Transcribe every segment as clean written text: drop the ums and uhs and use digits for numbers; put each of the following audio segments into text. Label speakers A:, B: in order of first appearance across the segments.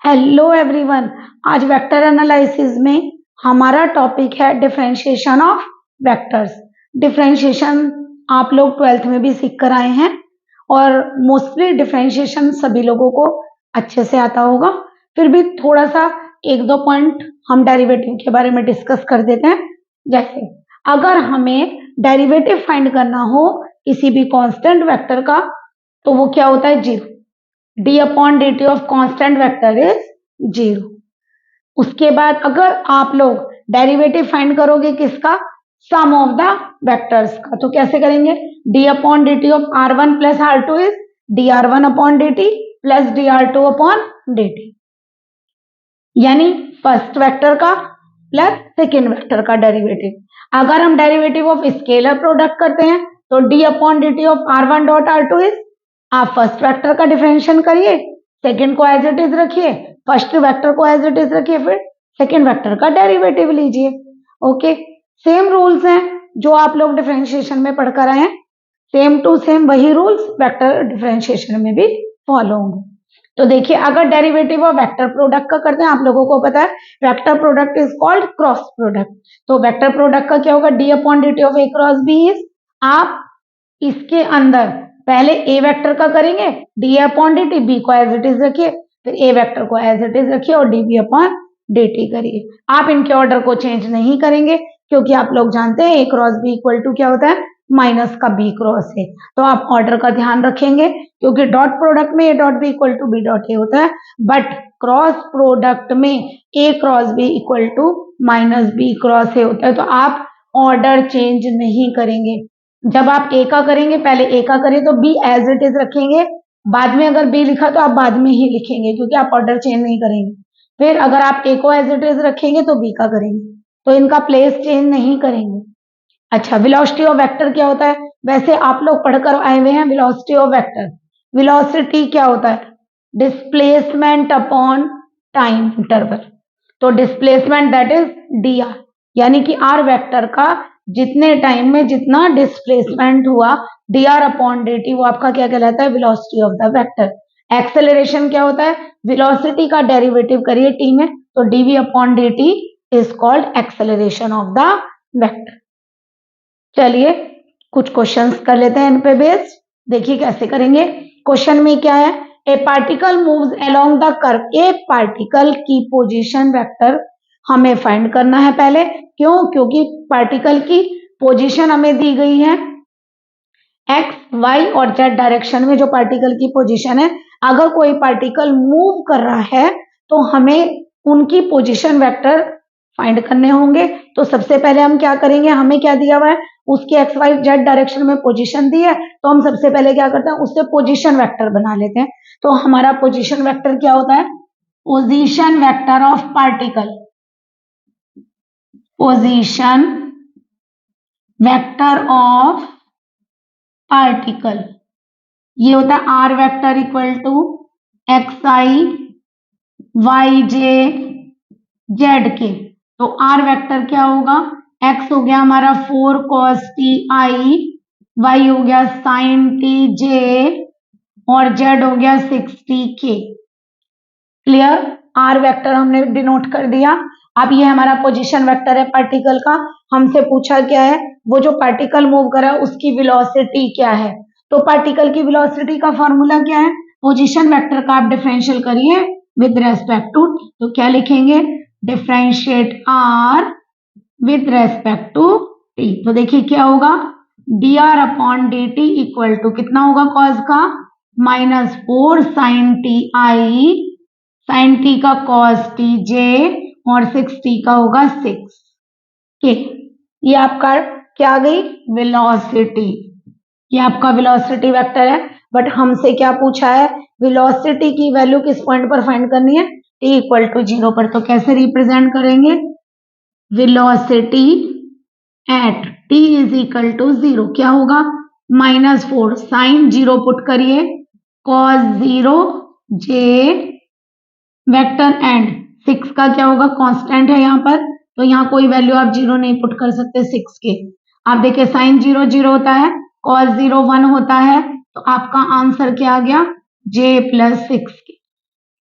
A: Hello everyone. आज vector analysis में हमारा टॉपिक है डिफरेंशिएशन ऑफ वेक्टर्स। डिफरेंशिएशन आप लोग 12th में भी सीख कर आए हैं और मोस्टली डिफरेंशिएशन सभी लोगों को अच्छे से आता होगा। फिर भी थोड़ा सा एक दो पॉइंट हम डेरिवेटिव के बारे में डिस्कस कर देते हैं। जैसे अगर हमें डेरिवेटिव फाइंड करना हो किसी भी कांस्टेंट वेक्टर का तो वो क्या होता है, zero. D upon d t of constant vector is zero. उसके बाद अगर आप लोग डेरिवेटिव फाइंड करोगे किसका, सम ऑफ द वेक्टर्स का, तो कैसे करेंगे, d upon d t of r one plus r two is d r one upon d t plus d r two upon d t, यानी फर्स्ट वेक्टर का plus second vector का derivative. अगर हम derivative of scalar product करते हैं तो d upon d t of r one dot r two is, आप first vector का डिफरेंशिएशन करिए, सेकेंड को एज इट इज रखिए, फर्स्ट वेक्टर को एज इट इज रखिए, फिर सेकेंड वेक्टर का डेरिवेटिव लीजिए। ओके, सेम रूल्स हैं जो आप लोग डिफरेंशिएशन में पढ़कर आए हैं, सेम टू सेम वही रूल्स वेक्टर डिफरेंशिएशन में भी फॉलो होंगे। तो देखिए, अगर डेरिवेटिव ऑफ वेक्टर प्रोडक्ट का करते हैं, आप लोगों को पता है vector product is called cross product. तो वेक्टर प्रोडक्ट का क्या होगा, d upon d t of a cross b is, आप इसके अंदर पहले ए वेक्टर का करेंगे d upon d t, b को एज इट इज रखिए, फिर ए वेक्टर को एज इट इज रखिए और d b upon d t करिए। आप इनके ऑर्डर को चेंज नहीं करेंगे क्योंकि आप लोग जानते हैं ए क्रॉस बी इक्वल टू क्या होता है, माइनस का बी क्रॉस ए। तो आप ऑर्डर का ध्यान रखेंगे क्योंकि डॉट प्रोडक्ट में a dot b equal to b dot a होता है, बट क्रॉस प्रोडक्ट में a cross b equal to minus b cross a होता है। तो आप ऑर्डर चेंज नहीं करेंगे। जब आप ए का करेंगे पहले ए का करिए तो बी एज इट इज रखेंगे, बाद में अगर बी लिखा तो आप बाद में ही लिखेंगे क्योंकि आप ऑर्डर चेंज नहीं करेंगे। फिर अगर आप ए को एज इट इज रखेंगे तो बी का करेंगे, तो इनका प्लेस चेंज नहीं करेंगे। अच्छा, वेलोसिटी ऑफ वेक्टर क्या होता है, वैसे आप लोग पढ़कर आए हुए हैं वेलोसिटी ऑफ वेक्टर। वेलोसिटी क्या होता है, डिस्प्लेसमेंट अपॉन टाइम इंटरवल। तो displacement that is d are, यानी कि आर वेक्टर का जितने टाइम में जितना डिस्प्लेसमेंट हुआ D r upon d T, वो आपका क्या कहलाता है, velocity of the vector. Acceleration क्या होता है, वेलोसिटी का डेरिवेटिव करिए टी में, तो d v upon d t is called acceleration of the vector. चलिए कुछ क्वेश्चंस कर लेते हैं इन पे बेस्ड। देखिए कैसे करेंगे। क्वेश्चन में क्या है, ए particle moves along the curve. A particle की पोजीशन वेक्टर हमें फाइंड करना है पहले। क्यों, क्योंकि पार्टिकल की पोजीशन हमें दी गई है एक्स वाई और जेड डायरेक्शन में। जो पार्टिकल की पोजीशन है, अगर कोई पार्टिकल मूव कर रहा है तो हमें उनकी पोजीशन वेक्टर फाइंड करने होंगे। तो सबसे पहले हम क्या करेंगे, हमें क्या दिया हुआ है, उसकी एक्स वाई जेड डायरेक्शन में पोजीशन दी है, तो हम सबसे पहले क्या करते हैं, उससे पोजीशन वेक्टर बना लेते हैं। तो हमारा पोजीशन वेक्टर क्या होता है, position vector of particle, position vector of particle, ये होता है r vector equal to x i y j z k. तो आर वेक्टर क्या होगा, एक्स हो गया हमारा 4 cos t i, वाई हो गया sin t j और जेड हो गया 6 t k। Clear, r vector हमने डिनोट कर दिया। अब ये हमारा पोजीशन वेक्टर है पार्टिकल का। हमसे पूछा क्या है, वो जो पार्टिकल मूव कर रहा है उसकी वेलोसिटी क्या है। तो पार्टिकल की वेलोसिटी का फॉर्मूला क्या है, पोजीशन वेक्टर का आप डिफरेंशियल करिए विद रेस्पेक्ट टू, तो क्या लिखेंगे, differentiate r with respect to t. तो देखिए क्या होगा, d r upon d t equal to कितना होगा कॉस का, -4 sin t i, sin t का cos t j और 6 t का होगा 6 के। ये आपका क्या आ गई, वेलोसिटी। ये आपका वेलोसिटी वेक्टर है। बट हमसे क्या पूछा है, वेलोसिटी की वैल्यू किस पॉइंट पर फाइंड करनी है, t इक्वल टू 0 पर। तो कैसे रिप्रेजेंट करेंगे, velocity at t is equal to 0 क्या होगा, -4 साइन 0 पुट करिए, cos 0 j वेक्टर एंड 6 का क्या होगा, कांस्टेंट है यहाँ पर, तो यहाँ कोई वैल्यू आप 0 नहीं पुट कर सकते 6 के। आप देखिए साइन 0 0 होता है, cos 0 1 होता है, तो आपका आंसर क्या आ गया, j + 6 के।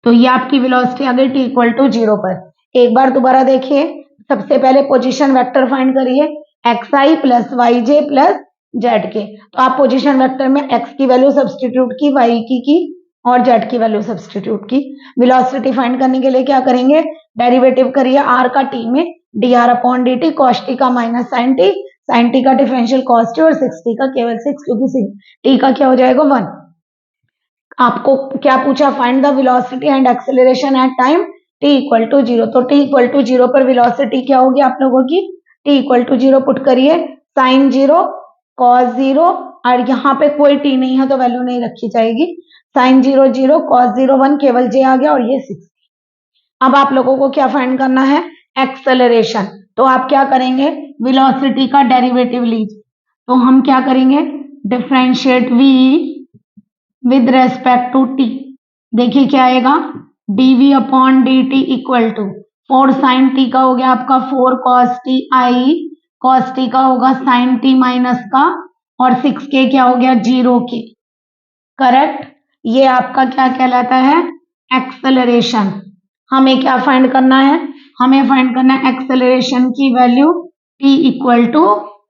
A: तो ये आपकी वेलोसिटी आ गई t इक्वल टू 0 पर। एक बार दोबारा देखिए, सबसे पहले पोजीशन वेक्टर फाइंड करिए xi plus yj plus zk। तो आप पोजीशन वेक्टर में x की वैल्यू सब्सटीट्यूट की, y की और z की वैल्यू सब्सटीट्यूट की। वेलोसिटी फाइंड करने के लिए क्या करेंगे, डेरिवेटिव करिए r का t में, dr upon dt, cos t का माइनस sin t का डिफरेंशियल cos t और 6t का केवल 6, क्योंकि t का क्या हो जाएगा 1। आपको क्या पूछा, find the velocity and acceleration at time t equal to 0। तो t इक्वल टू 0 पर वेलोसिटी क्या होगी आप लोगों की, t इक्वल टू 0 पुट करिए, sin 0 cos 0, और यहाँ पे कोई t नहीं है तो वैल्यू नहीं रखी जाएगी, sin 0 0 cos 0 1, केवल j आ गया और ये 6। अब आप लोगों को क्या फाइंड करना है, एक्सेलरेशन। तो आप क्या करेंगे, वेलोसिटी का डेरिवेटिव लीजिए। तो हम क्या करेंगे, differentiate v with respect to t। देखिए क्या आएगा, dv upon dt equal to 4 sin t का हो गया आपका 4 cos t i, cos t का होगा sin t माइनस का, और 6k क्या हो गया 0k। करेक्ट, ये आपका क्या कहलाता है, एक्सेलरेशन। हमें क्या फाइंड करना है, हमें फाइंड करना है एक्सेलरेशन की वैल्यू t इक्वल टू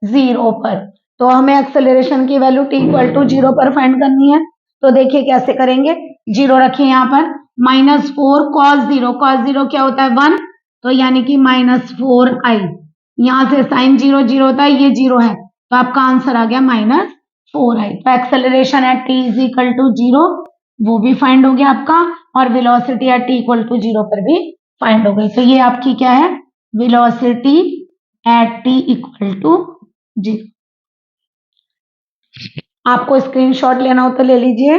A: 0 पर। तो हमें एक्सेलरेशन की वैल्यू t इक्वल टू 0 पर फाइंड करनी है। तो देखिए कैसे करेंगे, 0 रखिए यहाँ पर, -4 cos 0, cos 0 क्या होता है 1, तो यानी कि -4i। यहाँ से sin 0 0 होता है, ये 0 है, तो आपका आंसर आ गया -4i। तो acceleration at t is equal to 0 वो भी फाइंड हो गया आपका, और velocity at t equal to 0 पर भी फाइंड हो गई। तो ये आपकी क्या है, velocity at t equal to 0। आपको स्क्रीनशॉट लेना हो तो ले लीजिए।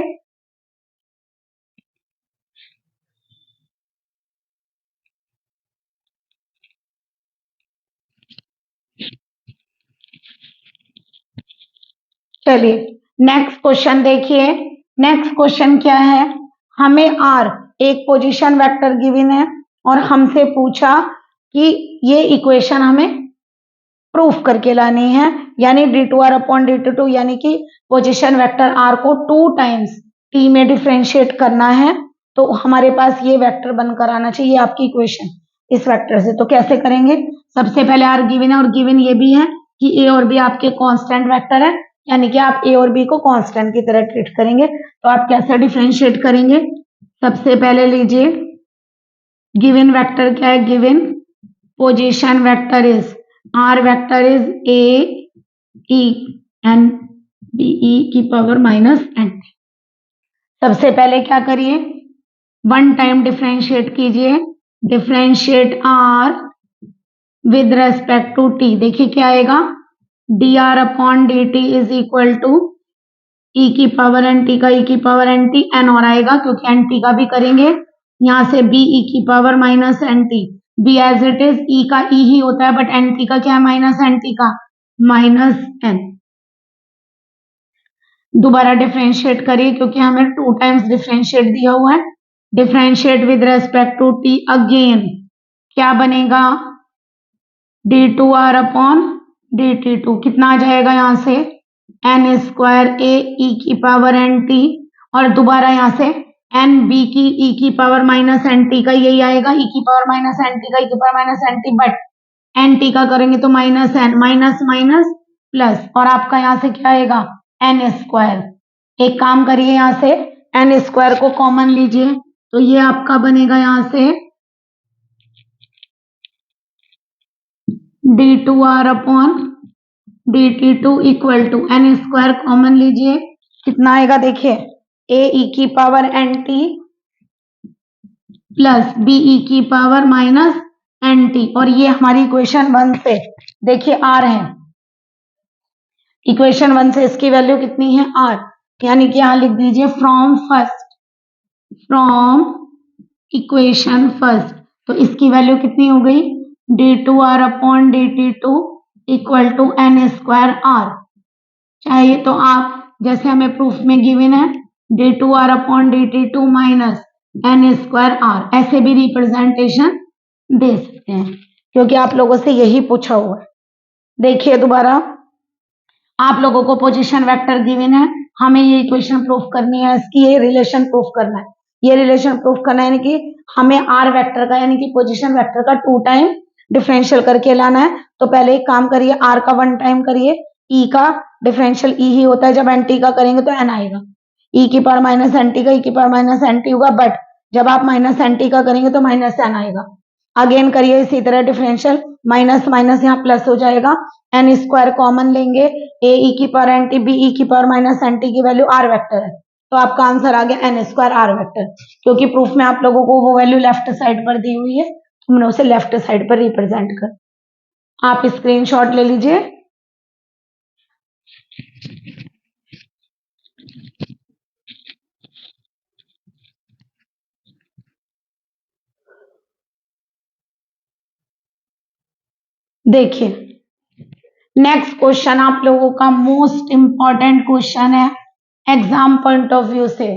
A: चलिए नेक्स्ट क्वेश्चन देखिए। नेक्स्ट क्वेश्चन क्या है, हमें आर एक पोजीशन वेक्टर गिवन है और हमसे पूछा कि ये इक्वेशन हमें प्रूफ करके लानी है, यानी d2r अपॉन d2, यानी कि पोजीशन वेक्टर r को 2 टाइम्स t में डिफरेंशिएट करना है। तो हमारे पास ये वेक्टर बनकर आना चाहिए आपकी इक्वेशन इस वेक्टर से। तो कैसे करेंगे, सबसे पहले r गिवन है और गिवन ये भी है कि a और b आपके कांस्टेंट वेक्टर है, यानी कि आप a और b को कांस्टेंट की तरह ट्रीट करेंगे। तो आप कैसे डिफरेंशिएट करेंगे, सबसे पहले लीजिए, गिवन वेक्टर क्या है, given position vector is r vector is a e n b e की पावर -n। सबसे पहले क्या करिए, 1 टाइम डिफरेंशिएट कीजिए, differentiate r with respect to t। देखिए क्या आएगा, dr upon dt is equal to e की पावर n t का e की पावर n t, n और आएगा क्योंकि n t का भी करेंगे, यहाँ से b e की power -n t, b as it is, e का e ही होता है बट n t का क्या है -n t का -n। दोबारा डिफरेंशिएट करिए क्योंकि हमें 2 टाइम्स डिफरेंशिएट दिया हुआ है। Differentiate with respect to t again, क्या बनेगा, d2r अपॉन dt2, कितना आ जाएगा यहाँ से n स्क्वायर a e की पावर n t, और दोबारा यहाँ से n b की e की पावर -n t का यही आएगा, e की पावर -n t का e की power -n t, but n t का करेंगे तो -n, माइनस माइनस प्लस, और आपका यहाँ से क्या आएगा n स्क्वायर। एक काम करिए, यहाँ से n स्क्वायर को कॉमन लीजिए, तो ये आपका बनेगा यहाँ से d2r upon dt2 equal to n square common लीजिए, कितना आएगा देखिए, a e की power n t plus b e की पावर -n t, और ये हमारी इक्वेशन 1 से देखिए r है, इक्वेशन 1 से इसकी वैल्यू कितनी है r, यानी कि यहां लिख दीजिए फ्रॉम इक्वेशन फर्स्ट। तो इसकी वैल्यू कितनी हो गई, d2r upon dt2 equal to n square r। चाहिए तो आप जैसे हमें प्रूफ में गिवन है d2r upon dt2 minus n square r, ऐसे भी रिप्रेजेंटेशन दे सकते हैं क्योंकि आप लोगों से यही पूछा हुआ है। देखिए दोबारा, आप लोगों को पोजीशन वेक्टर गिवन है, हमें ये इक्वेशन प्रूफ करनी है, इसकी ये रिलेशन प्रूफ करना है। ये रिलेशन प्रूफ करना है, यानी कि हमें आर वेक्टर का यानी कि पोजीशन वेक्टर का 2 टाइम डिफरेंशियल करके लाना है। तो पहले एक काम करिए, आर का 1 टाइम करिए, ई का डिफरेंशियल ई ही होता है, जब एन टी का करेंगे तो एन आएगा, ई की पावर माइनस एन टी का ई की पावर माइनस एन टी होगा, बट जब आप माइनस एन टी का करेंगे तो माइनस एन आएगा। अगेन करिए इसी तरह डिफरेंशियल, माइनस माइनस यहाँ प्लस हो जाएगा, एन स्क्वायर कॉमन लेंगे, ए ई की power n t b e की पावर माइनस एन टी की वैल्यू आर वेक्टर है, तो आपका आंसर आ गया एन स्क्वायर आर वेक्टर। क्योंकि प्रूफ में आप लोगों को वो वैल्यू लेफ्ट साइड पर दी हुई है, तो हमने उसे लेफ्ट साइड पर रिप्रेजेंट कर, आप स्क्रीनशॉट ले लीजिए। देखिए नेक्स्ट क्वेश्चन आप लोगों का मोस्ट इंपॉर्टेंट क्वेश्चन है एग्जाम पॉइंट ऑफ व्यू से,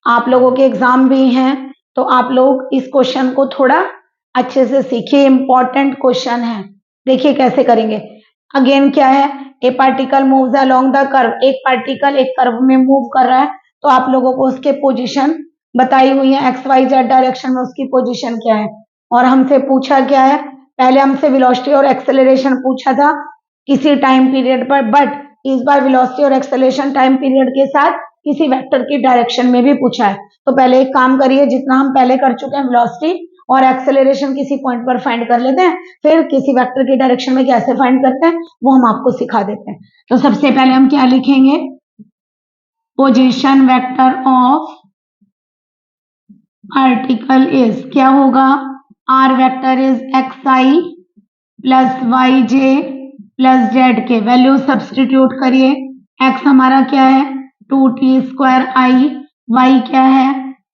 A: आप लोगों के एग्जाम भी हैं, तो आप लोग इस क्वेश्चन को थोड़ा अच्छे से सीखिए, इंपॉर्टेंट क्वेश्चन है। देखिए कैसे करेंगे। अगेन क्या है, ए particle moves along the curve, एक पार्टिकल एक कर्व में मूव कर रहा है, तो आप लोगों को उसके पोजीशन बताई हुई है, एक्स वाई जेड डायरेक्शन में उसकी पोजीशन क्या है, और हमसे पूछा क्या है, पहले हमसे वेलोसिटी और एक्सेलरेशन पूछा था किसी टाइम पीरियड पर, बट इस बार वेलोसिटी और एक्सेलरेशन टाइम पीरियड के साथ किसी वेक्टर की डायरेक्शन में भी पूछा है। तो पहले एक काम करिए, जितना हम पहले कर चुके हैं वेलोसिटी और एक्सेलरेशन किसी पॉइंट पर फाइंड कर लेते हैं, फिर किसी वेक्टर की डायरेक्शन में कैसे फाइंड करते हैं वो हम आपको सिखा देते हैं। तो सबसे पहले हम क्या लिखेंगे, position vector of particle is, क्या होगा, r vector is x i plus y j plus z k value substitute करिए, एक्स हमारा क्या है 2t स्क्वायर आई, वाई क्या है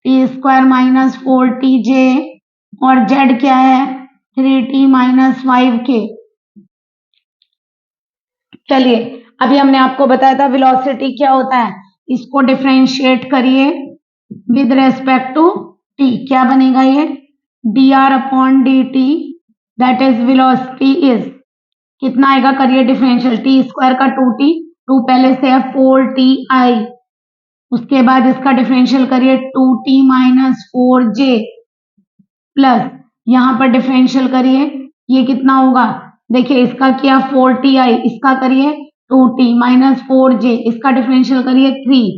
A: t स्क्वायर माइनस 4t जे, और जेड क्या है 3t माइनस 5k। चलिए अभी हमने आपको बताया था वेलोसिटी क्या होता है, इसको डिफरेंशिएट करिए विद रेस्पेक्ट टू t, क्या बनेगा ये dr upon dt, that is velocity is, कितना आएगा करिए डिफरेंशियल, टी स्क्वायर का 2t, 2 पहले से है 4ti, उसके बाद इसका डिफरेंशियल करिए 2t माइनस 4j प्लस यहां पर डिफरेंशियल करिए, ये कितना होगा, देखिए इसका किया 4ti, इसका करिए 2t माइनस 4j, इसका डिफरेंशियल करिए 3,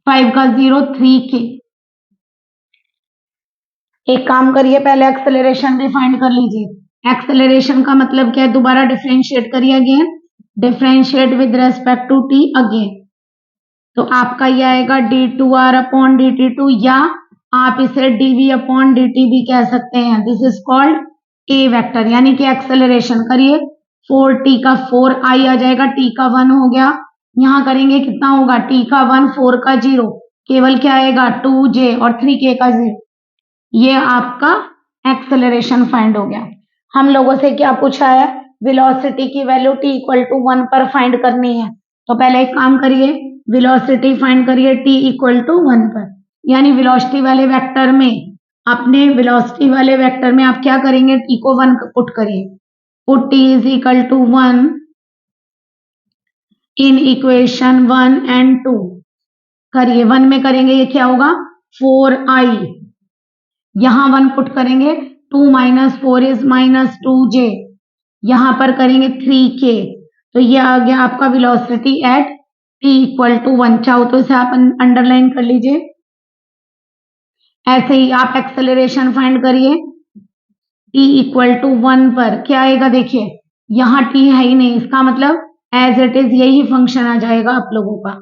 A: 5 का 0 3k। एक काम करिए पहले एक्सेलरेशन भी फाइंड कर लीजिए, एक्सेलरेशन का मतलब क्या है, दोबारा डिफरेंशिएट करिए, again differentiate with respect to t again, तो आपका ये आएगा d2r अपॉन dt2, या आप इसे dv अपॉन dt भी कह सकते हैं, this is called a vector, यानी कि एक्सेलरेशन करिए 4t का 4i आ जाएगा, t का 1 हो गया, यहां करेंगे कितना होगा t का 1 4 का 0, केवल क्या आएगा 2j और 3k का 0, ये आपका एक्सेलरेशन फाइंड हो गया। हम लोगों से क्या पूछा है, वेलोसिटी की वैल्यू t इक्वल टू 1 पर फाइंड करनी है, तो पहले एक काम करिए वेलोसिटी फाइंड करिए t इक्वल टू 1 पर, यानी वेलोसिटी वाले वेक्टर में, अपने वेलोसिटी वाले वेक्टर में आप क्या करेंगे, t को 1 पुट करिए, put t is equal to 1 in equation 1 and 2 करिए, 1 में करेंगे ये क्या होगा 4i, यहां 1 पुट करेंगे 2 माइनस 4 इज माइनस 2j, यहां पर करेंगे 3k, तो ये आ गया आपका velocity at t equal to 1, चाहो तो इसे आप अंडरलाइन कर लीजिए। ऐसे ही आप एक्सेलरेशन फाइंड करिए t इक्वल टू 1 पर, क्या आएगा देखिए यहां t है ही नहीं, इसका मतलब एज इट इज यही फंक्शन आ जाएगा आप लोगों का,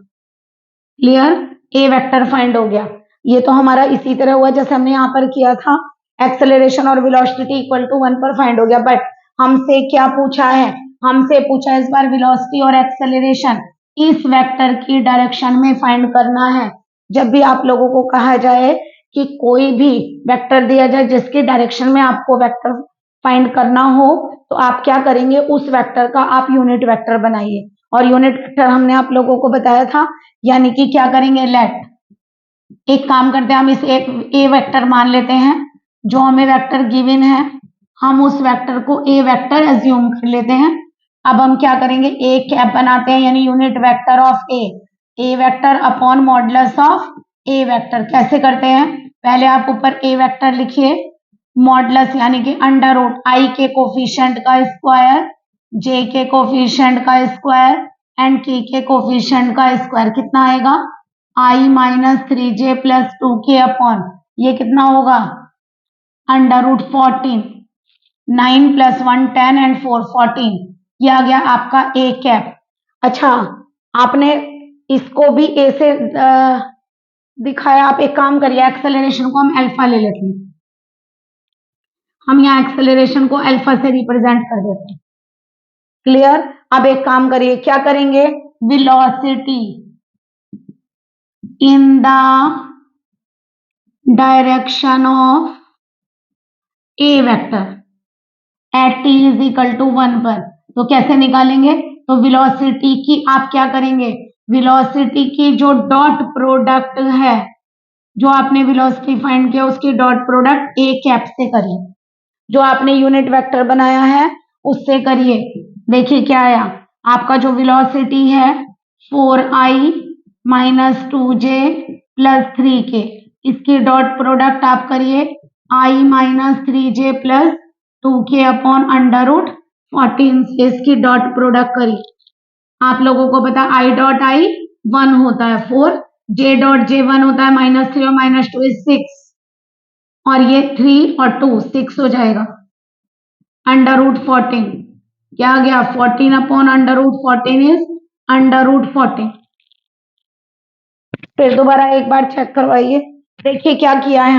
A: क्लियर, ए वेक्टर फाइंड हो गया। ये तो हमारा इसी तरह हुआ जैसे हमने यहाँ पर किया था, एक्सेलरेशन और वेलोसिटी इक्वल टू 1 पर फाइंड हो गया, बट हमसे क्या पूछा है, हमसे पूछा इस बार वेलोसिटी और एक्सेलरेशन इस वेक्टर की डायरेक्शन में फाइंड करना है। जब भी आप लोगों को कहा जाए कि कोई भी वेक्टर दिया जाए जिसकी डायरेक्शन में आपको वेक्टर फाइंड करना हो, तो आप क्या करेंगे, उस वेक्टर का आप यूनिट वेक्टर बनाइए, और यूनिट वेक्टर हमने आप लोगों को बताया था, यानी कि क्या करेंगे, लेट, एक काम करते हैं हम इस ए वेक्टर मान लेते हैं, जो हमें वेक्टर गिवन है हम उस वेक्टर को ए वेक्टर एज्यूम कर लेते हैं। अब हम क्या करेंगे, ए कैप बनाते हैं, यानी unit vector of a vector upon modulus of a vector. कैसे करते हैं? पहले आप ऊपर ए वेक्टर लिखिए, मॉडुलस यानी कि अंडर रूट आई के कोफिशिएंट का स्क्वायर, जे के कोफिशिएंट का स्क्वायर एंड के कोफिशिएंट का स्क्वायर। कितना आएगा? आई minus 3j plus 2k upon, ये कितना होगा? अंडर रूट 14, 9 प्लस 1 10 एंड 4 14, ये आ गया आपका ए कैप। अच्छा, आपने इसको भी ए से दिखाया। आप एक काम करिए, एक्सेलरेशन को हम अल्फा ले लेते हैं। हम यहाँ एक्सेलरेशन को अल्फा से रिप्रेजेंट कर देते हैं। क्लियर? अब एक काम करिए, क्या करेंगे? Velocity in the direction of a vector at t is equal to 1 पर। तो कैसे निकालेंगे? तो वेलोसिटी की आप क्या करेंगे? वेलोसिटी की जो डॉट प्रोडक्ट है, जो आपने वेलोसिटी फाइंड किया उसकी डॉट प्रोडक्ट ए कैप से करिए। जो आपने यूनिट वेक्टर बनाया है उससे करिए। देखिए क्या आया आपका, जो वेलोसिटी है 4i minus 2j plus 3k, इसकी डॉट प्रोडक्ट आप करिए i minus 3j plus 2k upon under root 14 से इसकी डॉट प्रोडक्ट करिए। आप लोगों को पता आई डॉट आई 1 होता है 4, जे डॉट जे 1 होता है -3 और -2 इज 6, और ये 3 और 2 6 हो जाएगा। अंडर रूट 14 क्या आ गया? 14 upon under root 14 is under root 14। फिर दोबारा एक बार चेक करवाइए। देखिए क्या किया है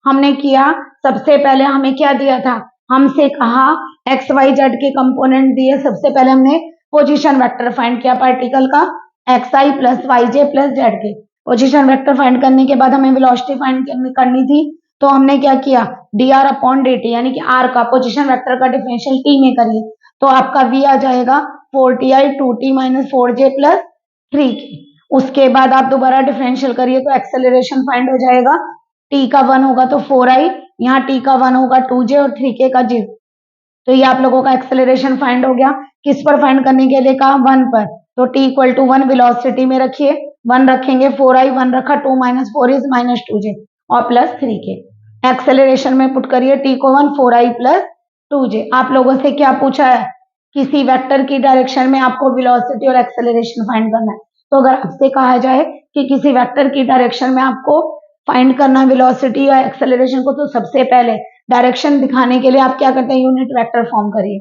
A: हमने किया, सबसे पहले हमें क्या दिया था? हमसे कहा एक्स वाई जेड के कंपोनेंट दिए। सबसे पहले हमने पोजीशन वेक्टर फाइंड किया पार्टिकल का, x i plus y j plus z के। पोजीशन वेक्टर फाइंड करने के बाद हमें वेलोसिटी फाइंड करनी थी, तो हमने क्या किया? D r upon d t, यानी कि आर का पोजीशन वेक्टर का डिफरेंशियल टी में करिए। तो आपका वी आ जाएगा 4ti 2t minus 4j plus 3k। उसके बाद आप दोबारा डिफरेंशियल करिए तो एक्सेलरेशन फाइंड हो जाएगा। t का 1 होगा तो 4i, यहाँ t का 1 होगा 2j और 3k का 0। तो ये आप लोगों का एक्सेलरेशन फाइंड हो गया। किस पर फाइंड करने के लिए कहा? 1 पर। तो t इक्वल टू 1 वेलोसिटी में रखिए, 1 रखेंगे, 4i 1 रखा, 2 माइनस 4 इज माइनस 2j और प्लस 3k। एक्सेलरेशन में पुट करिए t को 1, 4i प्लस 2j। आप लोगों से क्या पूछा है? किसी वेक्टर की डायरेक्शन में आपको वेलोसिटी और एक्सेलरेशन फाइंड करना है। तो अगर आपसे कहा जाए कि किसी वेक्टर की डायरेक्शन में आपको फाइंड करना वेलोसिटी या एक्सेलरेशन को, तो सबसे पहले डायरेक्शन दिखाने के लिए आप क्या करते हैं? यूनिट वेक्टर फॉर्म करिए।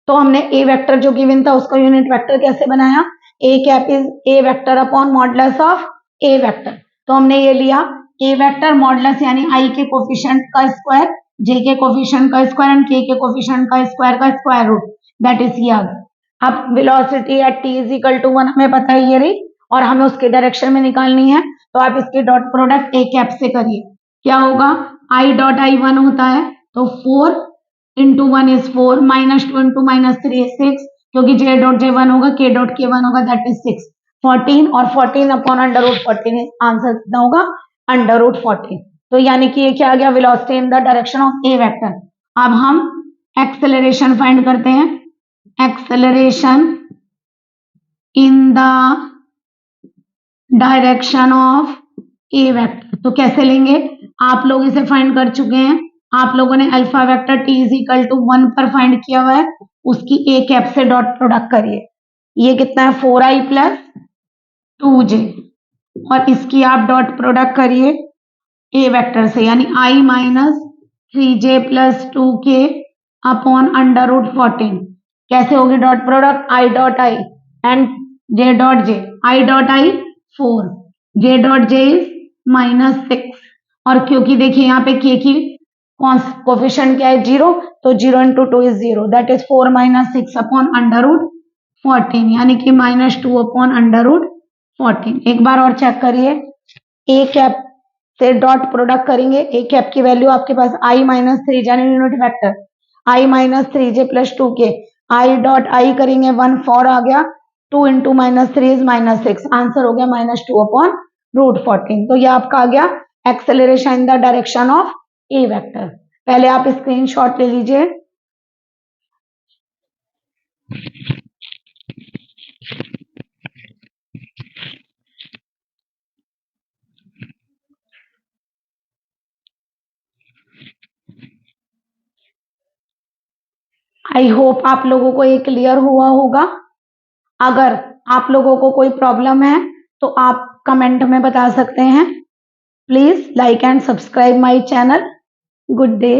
A: तो हमने ए वेक्टर जो गिवन था उसका यूनिट वेक्टर कैसे बनाया? A cap is a vector upon modulus of a vector. तो हमने ये लिया ए वेक्टर मॉडुलस यानी आई के कोफिशिएंट का स्क्वायर, जे के कोफिशिएंट का स्क्वायर एंड के कोफिशिएंट का स्क्वायर रूट, दैट इज ये आ गया। अब velocity at t is equal to 1 हमें पता है ये रही, और हमें उसके डायरेक्शन में निकालनी है। तो आप इसके डॉट प्रोडक्ट ए कैप से करिए। क्या होगा? आई डॉट आई 1 होता है तो 4 इंटू 1 इज 4, -2 इंटू -3 इज 6, क्योंकि जे डॉट जे 1 होगा, के डॉट के 1 होगा, दैट इज 6। 14 और 14 अपॉन अंडर रूट 14, आंसर कितना होगा? Under root 14। तो यानी कि ये क्या आ गया? Velocity in the direction of a vector. अब हम एक्सेलरेशन फाइंड करते हैं। Acceleration in the direction of a vector तो कैसे लेंगे? आप लोग इसे फाइंड कर चुके हैं। आप लोगों ने alpha vector t is equal to 1 पर फाइंड किया हुआ है, उसकी ए कैप से डॉट प्रोडक्ट करिए। ये कितना है? 4i प्लस 2j, और इसकी आप डॉट प्रोडक्ट करिए ए वेक्टर से, यानी i minus 3j plus 2k upon under root 14। कैसे होगी dot product? i dot i and j dot j. i dot i 4, j dot j is -6, और क्योंकि देखिए यहाँ पे k की कोफिशिएंट क्या है? 0, तो 0 into 2 is 0, that is 4 minus 6 upon under root 14, यानी कि -2 अपॉन अंडर रूट 14। एक बार और चेक करिए, ए कैप से डॉट प्रोडक्ट करेंगे। ए कैप की वैल्यू आपके पास आई माइनस 3 यानी unit vector I minus 3j plus 2k, I dot I करेंगे 1, 4 आ गया, 2 इंटू -3 इज -6, आंसर हो गया -2 अपॉन रूट 14। तो ये आपका आ गया acceleration in the direction of a vector. पहले आप स्क्रीनशॉट ले लीजिए। आई होप आप लोगों को ये क्लियर हुआ होगा। अगर आप लोगों को कोई प्रॉब्लम है तो आप कमेंट में बता सकते हैं। Please like and subscribe my channel. Good day.